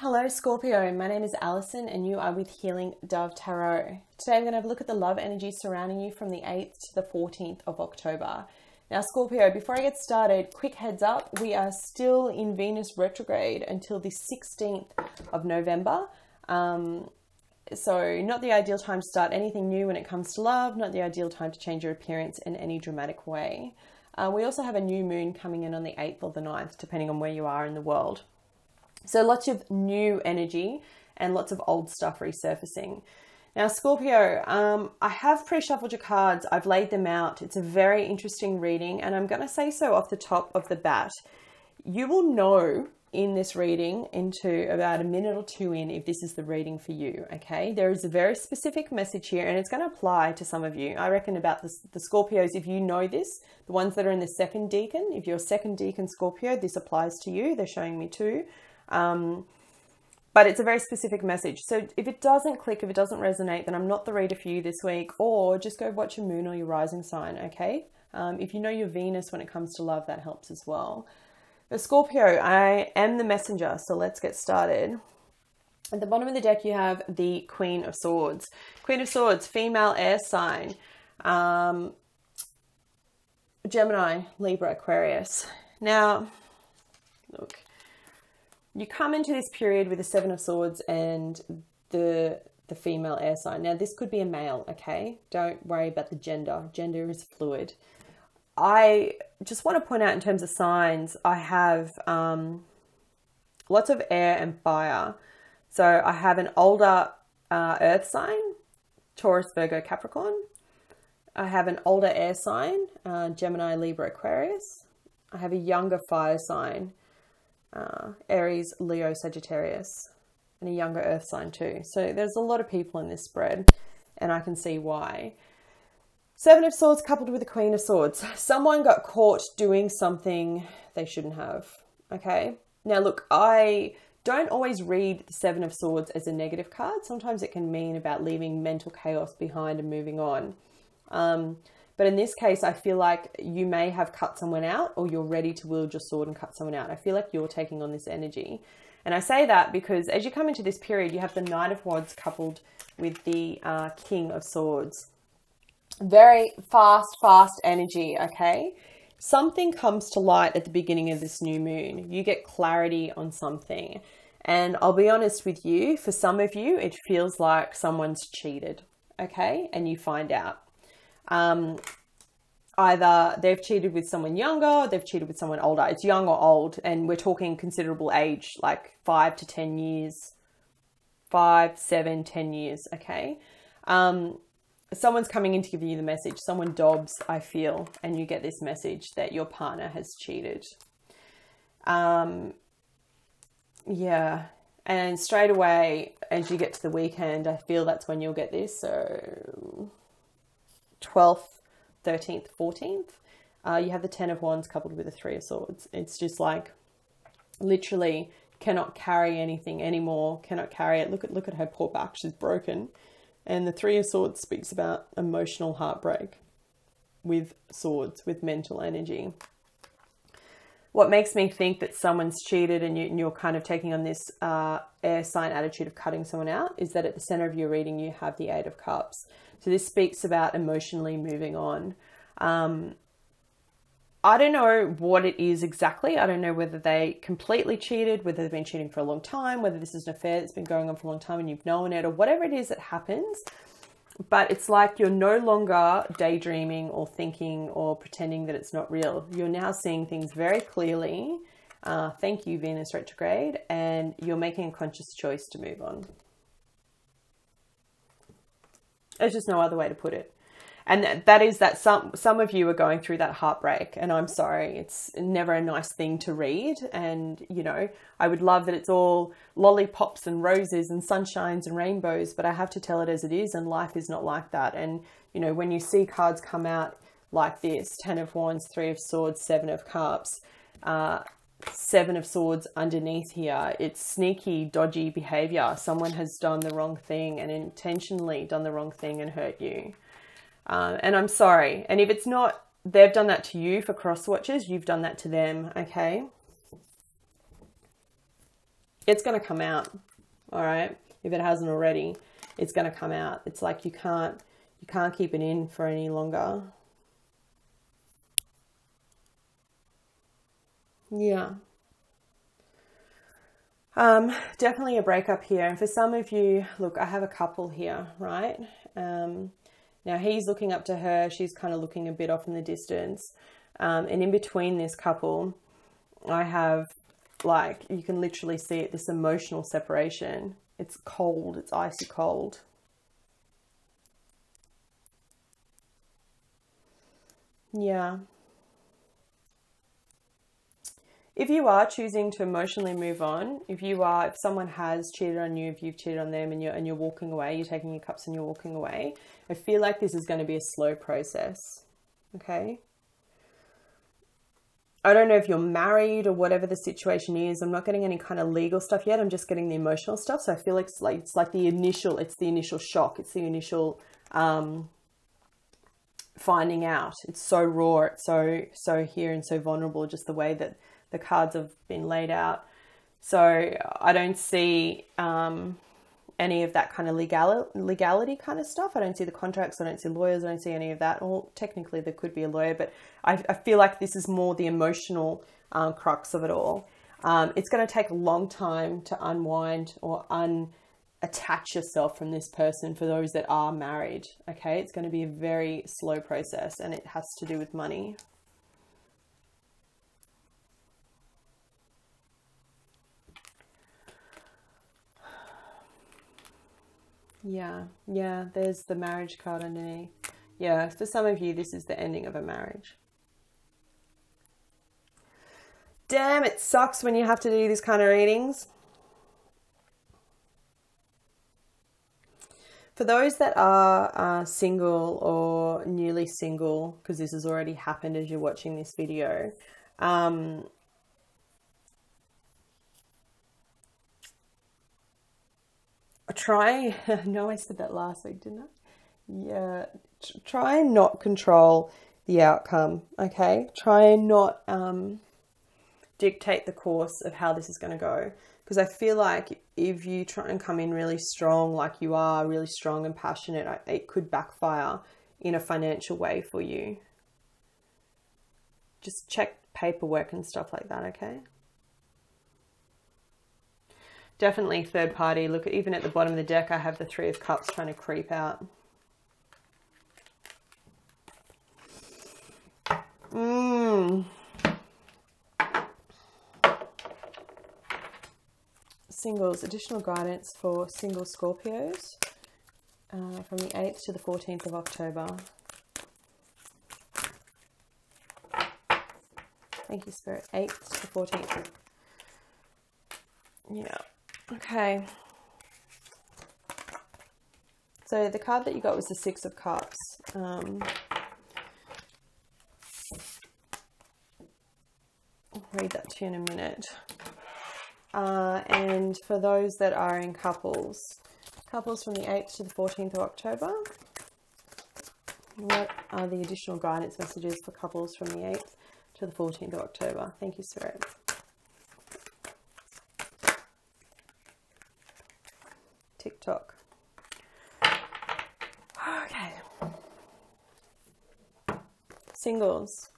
Hello Scorpio, my name is Alison and you are with Healing Dove Tarot. Today I'm going to have a look at the love energy surrounding you from the 8th to the 14th of October. Now Scorpio, before I get started, quick heads up, we are still in Venus retrograde until the 16th of November. So not the ideal time to start anything new when it comes to love, not the ideal time to change your appearance in any dramatic way. We also have a new moon coming in on the 8th or the 9th, depending on where you are in the world. So lots of new energy and lots of old stuff resurfacing. Now, Scorpio, I have pre-shuffled your cards. I've laid them out. It's a very interesting reading, and I'm going to say so off the top of the bat. You will know in this reading into about a minute or two in if this is the reading for you, okay? There is a very specific message here, and it's going to apply to some of you. I reckon about the Scorpios, if you know this, the ones that are in the second decan, if you're a second decan Scorpio, this applies to you. They're showing me too. But it's a very specific message. So if it doesn't click, if it doesn't resonate, then I'm not the reader for you this week, or just go watch your moon or your rising sign, okay? If you know your Venus when it comes to love, that helps as well. But Scorpio, I am the messenger, so let's get started. At the bottom of the deck, you have the Queen of Swords. Queen of Swords, female air sign. Gemini, Libra, Aquarius. Now, look. You come into this period with the Seven of Swords and the female air sign. Now, this could be a male, okay? Don't worry about the gender. Gender is fluid. I just want to point out in terms of signs, I have lots of air and fire. So I have an older earth sign, Taurus, Virgo, Capricorn. I have an older air sign, Gemini, Libra, Aquarius. I have a younger fire sign, Aries, Leo, Sagittarius, and a younger earth sign too. So there's a lot of people in this spread, and I can see why. Seven of Swords coupled with the Queen of Swords. Someone got caught doing something they shouldn't have, okay? Now look, I don't always read the Seven of Swords as a negative card. Sometimes it can mean about leaving mental chaos behind and moving on. But in this case, I feel like you may have cut someone out, or you're ready to wield your sword and cut someone out. I feel like you're taking on this energy. And I say that because as you come into this period, you have the Knight of Wands coupled with the King of Swords. Very fast energy, okay? Something comes to light at the beginning of this new moon. You get clarity on something. And I'll be honest with you, for some of you, it feels like someone's cheated, okay? And you find out. Either they've cheated with someone younger, or they've cheated with someone older. It's young or old, and we're talking considerable age, like 5 to 10 years, 5, 7, 10 years, okay? Someone's coming in to give you the message. Someone dobs, I feel, and you get this message that your partner has cheated. Yeah, and straight away, as you get to the weekend, I feel that's when you'll get this, so 12th, 13th, 14th, you have the 10 of Wands coupled with the 3 of Swords. It's just like literally cannot carry anything anymore, cannot carry it. Look at her poor back, she's broken. And the 3 of Swords speaks about emotional heartbreak with swords, with mental energy. What makes me think that someone's cheated and you're kind of taking on this air sign attitude of cutting someone out is that at the center of your reading, you have the 8 of Cups. So this speaks about emotionally moving on. I don't know what it is exactly. I don't know whether they completely cheated, whether they've been cheating for a long time, whether this is an affair that's been going on for a long time and you've known it, or whatever it is that happens. But it's like you're no longer daydreaming or thinking or pretending that it's not real. You're now seeing things very clearly. Thank you, Venus retrograde. And you're making a conscious choice to move on. There's just no other way to put it. And that is that some of you are going through that heartbreak, and I'm sorry, it's never a nice thing to read. And, you know, I would love that it's all lollipops and roses and sunshines and rainbows, but I have to tell it as it is, and life is not like that. And, you know, when you see cards come out like this, 10 of Wands, 3 of Swords, 7 of Cups, 7 of Swords underneath here, it's sneaky, dodgy behavior. Someone has done the wrong thing and intentionally done the wrong thing and hurt you. And I'm sorry. And if it's not, they've done that to you for cross watches, you've done that to them, okay? it's going to come out. All right. If it hasn't already, it's going to come out. It's like you can't keep it in for any longer. Yeah. Definitely a breakup here. And for some of you, look, I have a couple here, right? Now he's looking up to her. She's kind of looking a bit off in the distance. And in between this couple, I have, like, you can literally see it, this emotional separation. It's cold. It's icy cold. Yeah. If you are choosing to emotionally move on, if someone has cheated on you, if you've cheated on them and you're walking away, you're taking your cups and you're walking away, I feel like this is going to be a slow process. Okay. I don't know if you're married or whatever the situation is. I'm not getting any kind of legal stuff yet. I'm just getting the emotional stuff. So I feel like it's like the initial shock. It's the initial finding out. It's so raw. It's so here and so vulnerable. Just the way that the cards have been laid out. So I don't see any of that kind of legality kind of stuff. I don't see the contracts. I don't see lawyers. I don't see any of that. Well, technically there could be a lawyer, but I feel like this is more the emotional crux of it all. It's going to take a long time to unwind or unattach yourself from this person for those that are married. Okay, it's going to be a very slow process, and it has to do with money. Yeah, there's the marriage card underneath. Yeah, for some of you, this is the ending of a marriage. Damn, it sucks when you have to do these kind of readings. For those that are single or newly single, because this has already happened as you're watching this video, try, no, I said that last week, didn't I? Yeah, try and not control the outcome, okay? Try and not dictate the course of how this is going to go. Because I feel like if you try and come in really strong, like you are, really strong and passionate, it could backfire in a financial way for you. Just check paperwork and stuff like that, okay? Definitely third party. Look, even at the bottom of the deck, I have the Three of Cups trying to creep out. Singles, additional guidance for single Scorpios from the 8th to the 14th of October. Thank you, Spirit. 8th to the 14th. Yeah. Okay. So the card that you got was the Six of Cups. I'll read that to you in a minute. And for those that are in couples from the 8th to the 14th of October, what are the additional guidance messages for couples from the 8th to the 14th of October? Thank you, Spirit. TikTok. Okay. Singles.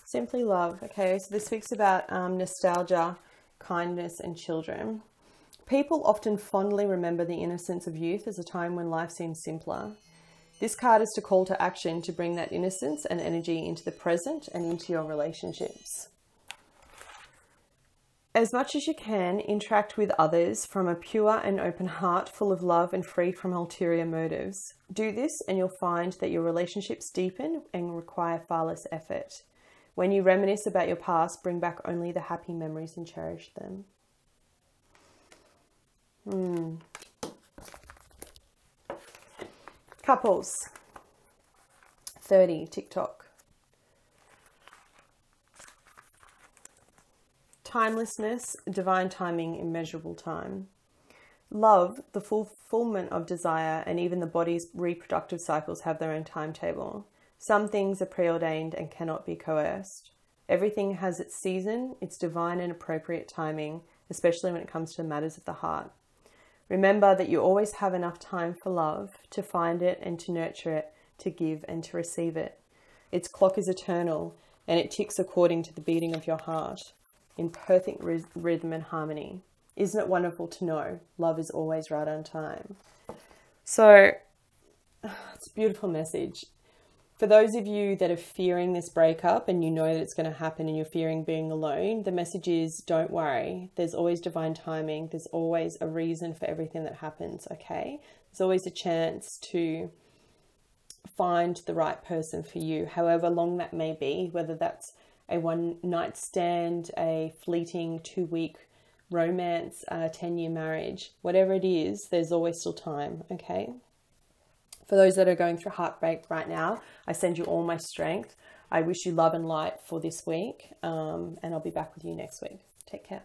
Simply love. Okay, so this speaks about nostalgia, kindness, and children. People often fondly remember the innocence of youth as a time when life seemed simpler. This card is to call to action to bring that innocence and energy into the present and into your relationships. As much as you can, interact with others from a pure and open heart, full of love and free from ulterior motives. Do this and you'll find that your relationships deepen and require far less effort. When you reminisce about your past, bring back only the happy memories and cherish them. Couples. 30, TikTok. Timelessness, divine timing, immeasurable time. Love, the fulfillment of desire, and even the body's reproductive cycles have their own timetable. Some things are preordained and cannot be coerced. Everything has its season, its divine and appropriate timing, especially when it comes to matters of the heart. Remember that you always have enough time for love, to find it and to nurture it, to give and to receive it. Its clock is eternal, and it ticks according to the beating of your heart, in perfect rhythm and harmony. Isn't it wonderful to know love is always right on time? So, it's a beautiful message. For those of you that are fearing this breakup and you know that it's going to happen and you're fearing being alone, the message is don't worry. There's always divine timing. There's always a reason for everything that happens, okay? There's always a chance to find the right person for you, however long that may be, whether that's a one-night stand, a fleeting 2-week romance, a 10-year marriage, whatever it is, there's always still time, okay? For those that are going through heartbreak right now, I send you all my strength. I wish you love and light for this week, and I'll be back with you next week. Take care.